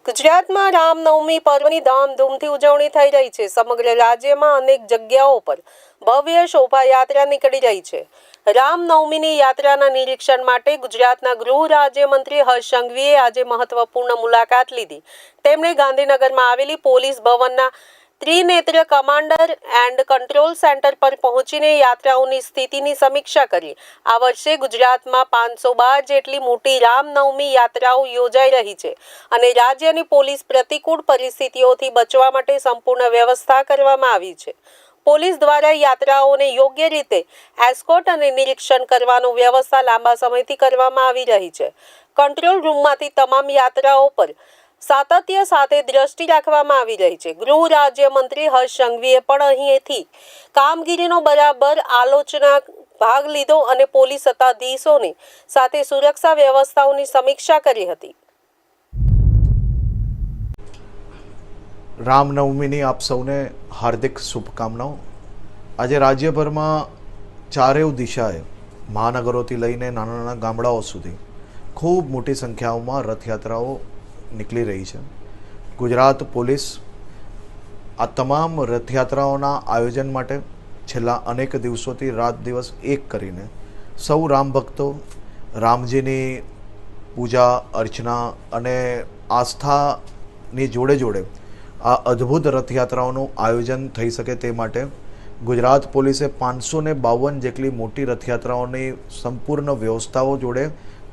ગુજરાતમાં રામનવમી પર્વની ધામધૂમથી ઉજવણી થઈ રહી છે. સમગ્ર રાજ્યમાં અનેક જગ્યાઓ પર ભવ્ય શોભાયાત્રા નીકળી રહી છે. રામનવમીની યાત્રાના નિરીક્ષણ માટે ગુજરાતના ગૃહ રાજ્યમંત્રી હર્ષ સંઘવીએ આજે મહત્વપૂર્ણ મુલાકાત લીધી. તેમણે ગાંધીનગરમાં આવેલી પોલીસ ભવનના Trinetra commander and control centre પર પહોંચીને યાત્રાઓની સ્થિતિની સમીક્ષા કરી. આ વર્ષે ગુજરાતમાં 512 જેટલી મોટી રામનવમી યાત્રાઓ યોજાઈ રહી છે અને રાજ્યની પોલીસ પ્રતિકૂળ પરિસ્થિતિઓથી બચવા માટે સંપૂર્ણ વ્યવસ્થા કરવામાં આવી છે. પોલીસ દ્વારા યાત્રાઓને યોગ્ય રીતે એસ્કોર્ટ અને નિરીક્ષણ કરવાની વ્યવસ્થા લાંબા સમયથી કરવામાં આવી રહી છે. કંટ્રોલ રૂમમાંથી તમામ યાત્રાઓ પર સાતત્ય સાથે દ્રષ્ટિ રાખવામાં આવી રહી છે. ગૃહ રાજ્યમંત્રી હર્ષ સંઘવીએ પણ અહીંથી કામગીરીનો બરાબર આલોચના ભાગ લીધો અને પોલીસ સત્તાધીશોની સાથે સુરક્ષા વ્યવસ્થાઓની સમીક્ષા કરી હતી. રામનવમીની આપ સૌને હાર્દિક શુભકામનાઓ. આજે રાજ્યભરમાં ચારેય દિશાએ મહાનગરોથી લઈને નાના નાના ગામડાઓ સુધી ખૂબ મોટી સંખ્યાઓમાં રથયાત્રાઓ નીકળી રહી છે. ગુજરાત પોલીસ આ તમામ રથયાત્રાઓના આયોજન માટે છેલ્લા અનેક દિવસોથી રાત દિવસ એક કરીને સૌ રામ ભક્તો રામજીની પૂજા અર્ચના અને આસ્થાની જોડે જોડે આ અદ્ભુત રથયાત્રાઓનું આયોજન થઈ શકે તે માટે ગુજરાત પોલીસે 552 જેટલી મોટી રથયાત્રાઓની સંપૂર્ણ વ્યવસ્થાઓ જોડે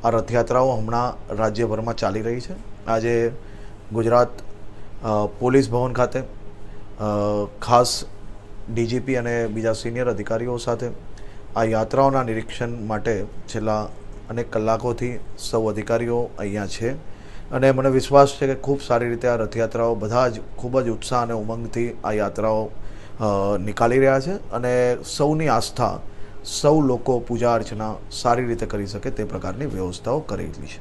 આ રથયાત્રાઓ હમણાં રાજ્યભરમાં ચાલી રહી છે. આજે ગુજરાત પોલીસ ભવન ખાતે ખાસ ડીજીપી અને બીજા સિનિયર અધિકારીઓ સાથે આ યાત્રાઓના નિરીક્ષણ માટે છેલ્લા અનેક કલાકોથી સૌ અધિકારીઓ અહીંયા છે અને મને વિશ્વાસ છે કે ખૂબ સારી રીતે આ રથયાત્રાઓ બધા જ ખૂબ જ ઉત્સાહ અને ઉમંગથી આ યાત્રાઓ નીકાળી રહ્યા છે અને સૌની આસ્થા સૌ લોકો પૂજા અર્ચના સારી રીતે કરી શકે તે પ્રકારની વ્યવસ્થાઓ કરેલી છે.